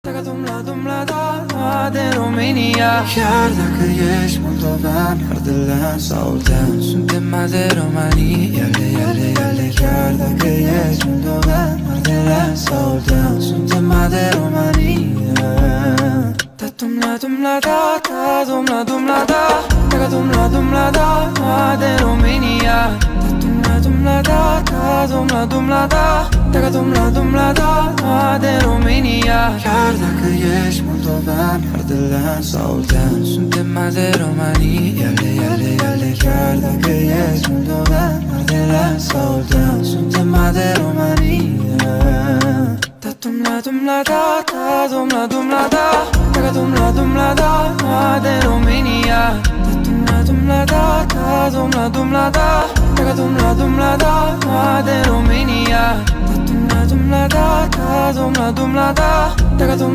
Da de România. Chiar dacă ești moldovean, ardelean sau oltean, suntem mai de România. Chiar dacă ești moldovean, ardelean sau oltean, suntem mai de România. Da dumla dumla da, da dumla dumla da, da dumla dumla da de România. Da dumla dumla da, da dumla dumla da, da dumla dumla da de România. Chiar dacă ești moldovean, ardelean sau oltean, suntem mai de România. Chiar dacă ești moldovean, ardelean sau oltean, suntem mai de România. Da dumla dumla da, da dumla dumla da, da dumla dumla da de România. Da dumla dumla da, da dumla dumla da, da dumla dumla da de România. Da dumla dumla da, da dumla dumla da, da dumla